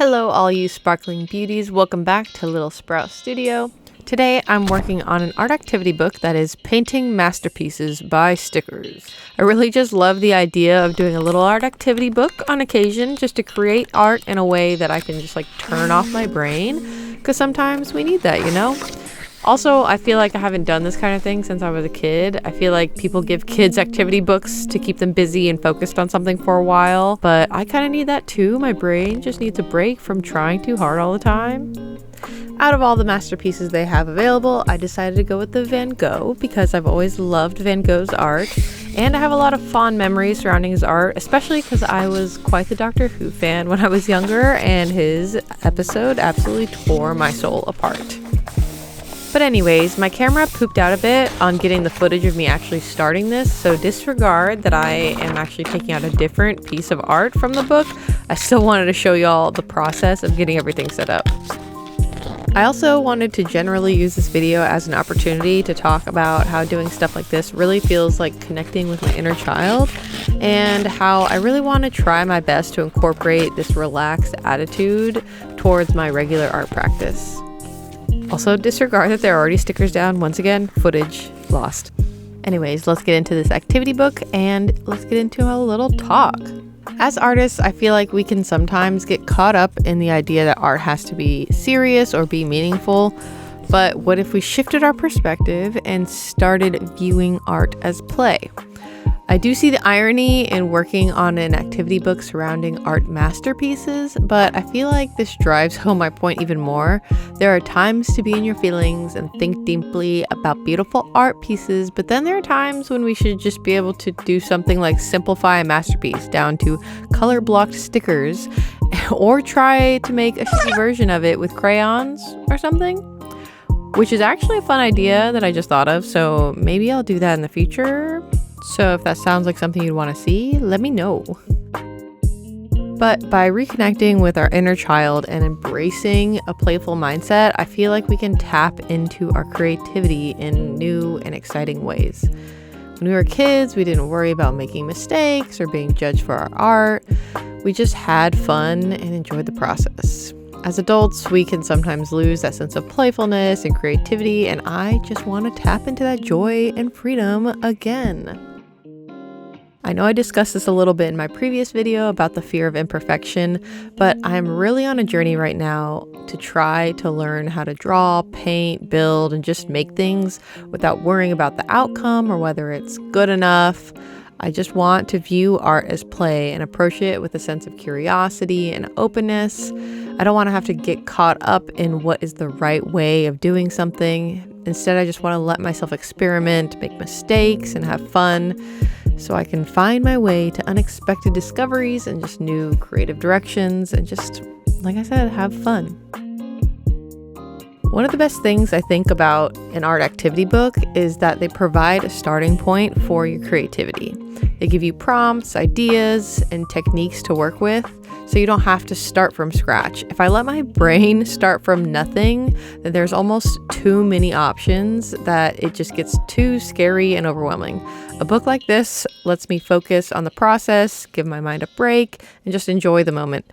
Hello all you sparkling beauties, welcome back to Little Sprout Studio. Today I'm working on an art activity book that is Painting Masterpieces by Stickers. I really just love the idea of doing a little art activity book on occasion just to create art in a way that I can just turn off my brain, because sometimes we need that, you know? Also, I feel like I haven't done this kind of thing since I was a kid. I feel like people give kids activity books to keep them busy and focused on something for a while, but I kind of need that too. My brain just needs a break from trying too hard all the time. Out of all the masterpieces they have available, I decided to go with the Van Gogh because I've always loved Van Gogh's art, and I have a lot of fond memories surrounding his art, especially because I was quite the Doctor Who fan when I was younger, and his episode absolutely tore my soul apart. But anyways, my camera pooped out a bit on getting the footage of me actually starting this, so disregard that I am actually taking out a different piece of art from the book. I still wanted to show y'all the process of getting everything set up. I also wanted to generally use this video as an opportunity to talk about how doing stuff like this really feels like connecting with my inner child, and how I really want to try my best to incorporate this relaxed attitude towards my regular art practice. Also, disregard that there are already stickers down. Once again, footage lost. Anyways, let's get into this activity book and let's get into a little talk. As artists, I feel like we can sometimes get caught up in the idea that art has to be serious or be meaningful. But what if we shifted our perspective and started viewing art as play? I do see the irony in working on an activity book surrounding art masterpieces, but I feel like this drives home my point even more. There are times to be in your feelings and think deeply about beautiful art pieces, but then there are times when we should just be able to do something like simplify a masterpiece down to color blocked stickers, or try to make a shitty version of it with crayons or something, which is actually a fun idea that I just thought of, so maybe I'll do that in the future. So if that sounds like something you'd want to see, let me know. But by reconnecting with our inner child and embracing a playful mindset, I feel like we can tap into our creativity in new and exciting ways. When we were kids, we didn't worry about making mistakes or being judged for our art. We just had fun and enjoyed the process. As adults, we can sometimes lose that sense of playfulness and creativity, and I just want to tap into that joy and freedom again. I know I discussed this a little bit in my previous video about the fear of imperfection, but I'm really on a journey right now to try to learn how to draw, paint, build, and just make things without worrying about the outcome or whether it's good enough. I just want to view art as play and approach it with a sense of curiosity and openness. I don't want to have to get caught up in what is the right way of doing something. Instead, I just want to let myself experiment, make mistakes, and have fun, so I can find my way to unexpected discoveries and just new creative directions, and just, like I said, have fun. One of the best things I think about an art activity book is that they provide a starting point for your creativity. They give you prompts, ideas, and techniques to work with, so you don't have to start from scratch. If I let my brain start from nothing, then there's almost too many options that it just gets too scary and overwhelming. A book like this lets me focus on the process, give my mind a break, and just enjoy the moment.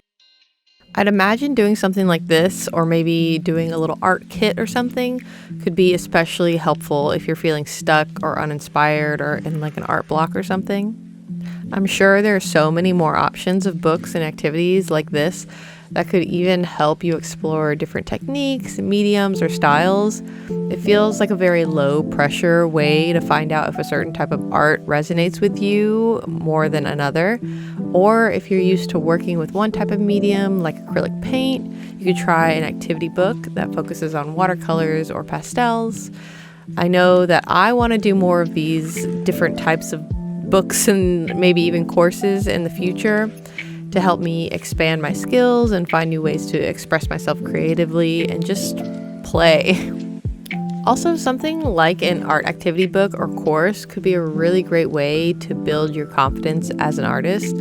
I'd imagine doing something like this, or maybe doing a little art kit or something, could be especially helpful if you're feeling stuck or uninspired or in an art block or something. I'm sure there are so many more options of books and activities like this that could even help you explore different techniques, mediums, or styles. It feels like a very low pressure way to find out if a certain type of art resonates with you more than another. Or if you're used to working with one type of medium like acrylic paint, you could try an activity book that focuses on watercolors or pastels. I know that I want to do more of these different types of books and maybe even courses in the future to help me expand my skills and find new ways to express myself creatively and just play. Also, something like an art activity book or course could be a really great way to build your confidence as an artist.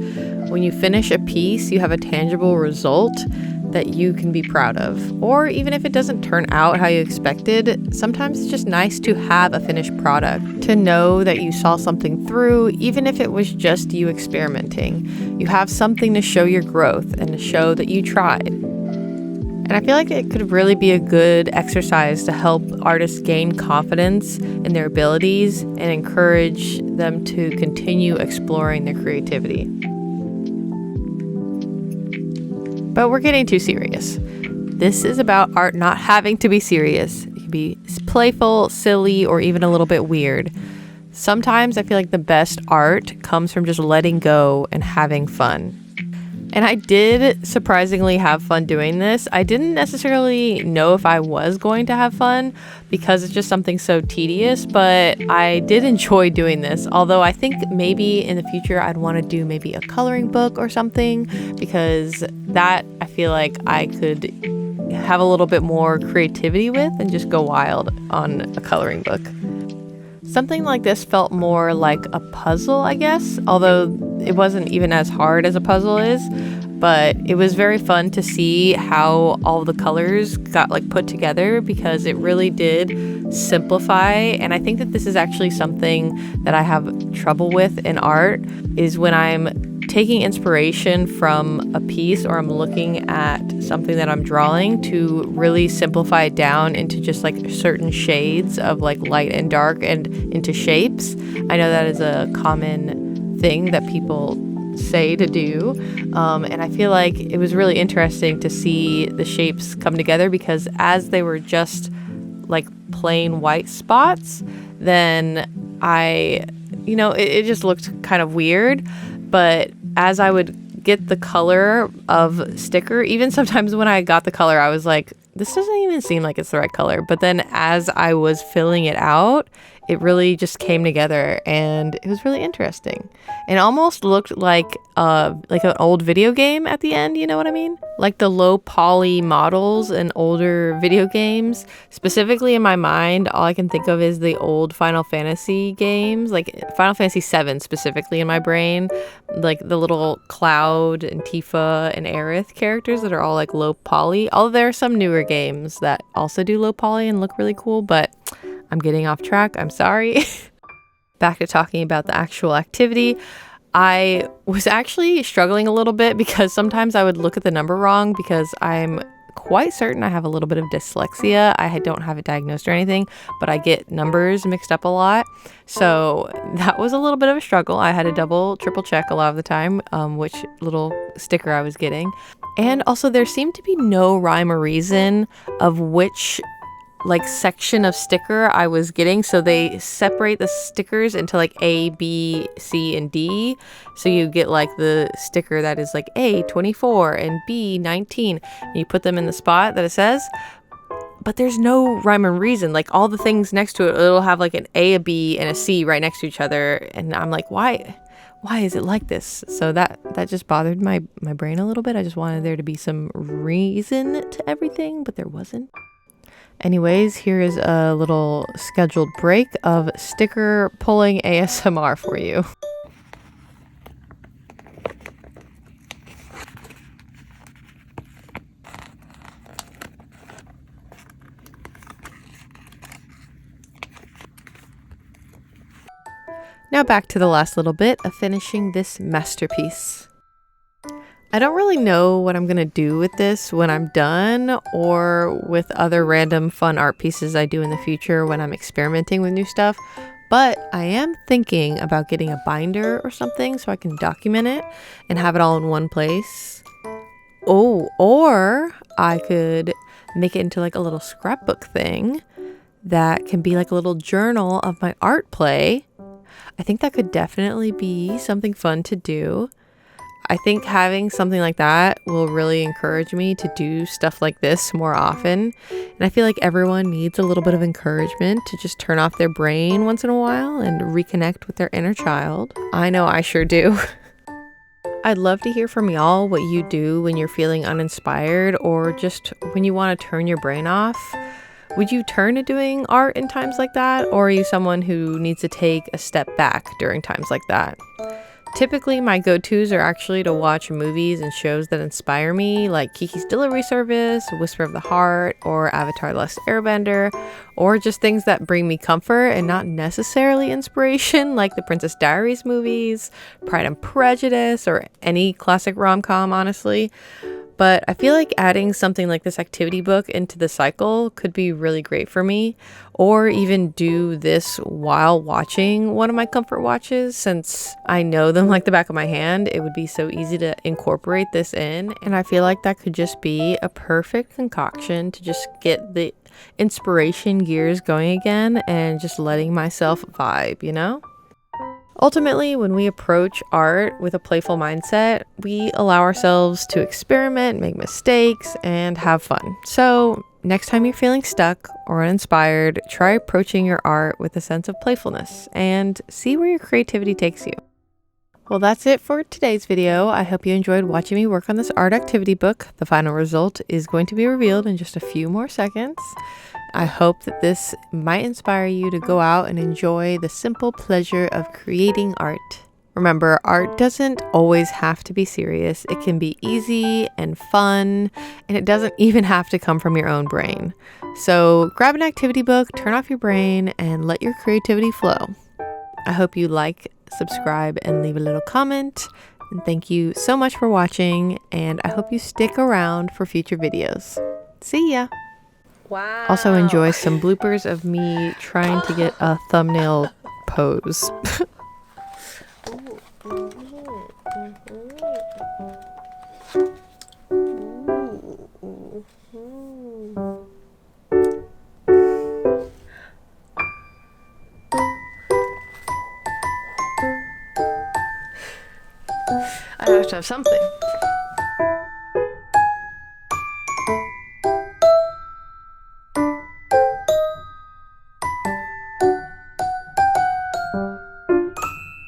When you finish a piece, you have a tangible result that you can be proud of. Or even if it doesn't turn out how you expected, sometimes it's just nice to have a finished product, to know that you saw something through, even if it was just you experimenting. You have something to show your growth and to show that you tried. And I feel like it could really be a good exercise to help artists gain confidence in their abilities and encourage them to continue exploring their creativity. But we're getting too serious. This is about art not having to be serious. It can be playful, silly, or even a little bit weird. Sometimes I feel like the best art comes from just letting go and having fun. And I did surprisingly have fun doing this. I didn't necessarily know if I was going to have fun because it's just something so tedious, but I did enjoy doing this. Although I think maybe in the future I'd want to do maybe a coloring book or something, because that I feel like I could have a little bit more creativity with and just go wild on a coloring book. Something like this felt more like a puzzle, I guess, although it wasn't even as hard as a puzzle is, but it was very fun to see how all the colors got like put together, because it really did simplify. And I think that this is actually something that I have trouble with in art, is when I'm taking inspiration from a piece or I'm looking at something that I'm drawing to really simplify it down into just like certain shades of like light and dark and into shapes. I know that is a common thing that people say to do, and I feel like it was really interesting to see the shapes come together, because as they were just like plain white spots, then it just looked kind of weird. But as I would get the color of sticker, even sometimes when I got the color, I was like, this doesn't even seem like it's the right color. But then as I was filling it out, it really just came together, and it was really interesting. It almost looked like an old video game at the end, you know what I mean? Like the low poly models in older video games. Specifically in my mind, all I can think of is the old Final Fantasy games, like Final Fantasy VII specifically in my brain. Like the little Cloud and Tifa and Aerith characters that are all like low poly. Although there are some newer games that also do low poly and look really cool, but I'm getting off track. I'm sorry. Back to talking about the actual activity. I was actually struggling a little bit because sometimes I would look at the number wrong, because I'm quite certain I have a little bit of dyslexia. I don't have it diagnosed or anything, but I get numbers mixed up a lot. So that was a little bit of a struggle. I had to triple check a lot of the time which little sticker I was getting. And also there seemed to be no rhyme or reason of which like section of sticker I was getting. So they separate the stickers into like A, B, C, and D. So you get like the sticker that is like A 24 and B 19, and you put them in the spot that it says. But there's no rhyme or reason. Like all the things next to it, it'll have like an A, a B, and a C right next to each other. And I'm like, why is it like this? So that just bothered my brain a little bit. I just wanted there to be some reason to everything, but there wasn't. Anyways, here is a little scheduled break of sticker pulling ASMR for you. Now back to the last little bit of finishing this masterpiece. I don't really know what I'm going to do with this when I'm done, or with other random fun art pieces I do in the future when I'm experimenting with new stuff, but I am thinking about getting a binder or something so I can document it and have it all in one place. Oh, or I could make it into like a little scrapbook thing that can be like a little journal of my art play. I think that could definitely be something fun to do. I think having something like that will really encourage me to do stuff like this more often. And I feel like everyone needs a little bit of encouragement to just turn off their brain once in a while and reconnect with their inner child. I know I sure do. I'd love to hear from y'all what you do when you're feeling uninspired, or just when you want to turn your brain off. Would you turn to doing art in times like that? Or are you someone who needs to take a step back during times like that? Typically, my go-tos are actually to watch movies and shows that inspire me, like Kiki's Delivery Service, Whisper of the Heart, or Avatar: The Last Airbender, or just things that bring me comfort and not necessarily inspiration, like the Princess Diaries movies, Pride and Prejudice, or any classic rom-com, honestly. But I feel like adding something like this activity book into the cycle could be really great for me, or even do this while watching one of my comfort watches. Since I know them like the back of my hand, it would be so easy to incorporate this in, and I feel like that could just be a perfect concoction to just get the inspiration gears going again and just letting myself vibe, you know? Ultimately, when we approach art with a playful mindset, we allow ourselves to experiment, make mistakes, and have fun. So, next time you're feeling stuck or uninspired, try approaching your art with a sense of playfulness and see where your creativity takes you. Well, that's it for today's video. I hope you enjoyed watching me work on this art activity book. The final result is going to be revealed in just a few more seconds. I hope that this might inspire you to go out and enjoy the simple pleasure of creating art. Remember, art doesn't always have to be serious. It can be easy and fun, and it doesn't even have to come from your own brain. So grab an activity book, turn off your brain, and let your creativity flow. I hope you like, subscribe, and leave a little comment. And thank you so much for watching, and I hope you stick around for future videos. See ya! Wow. Also enjoy some bloopers of me trying to get a thumbnail pose. I have to have something.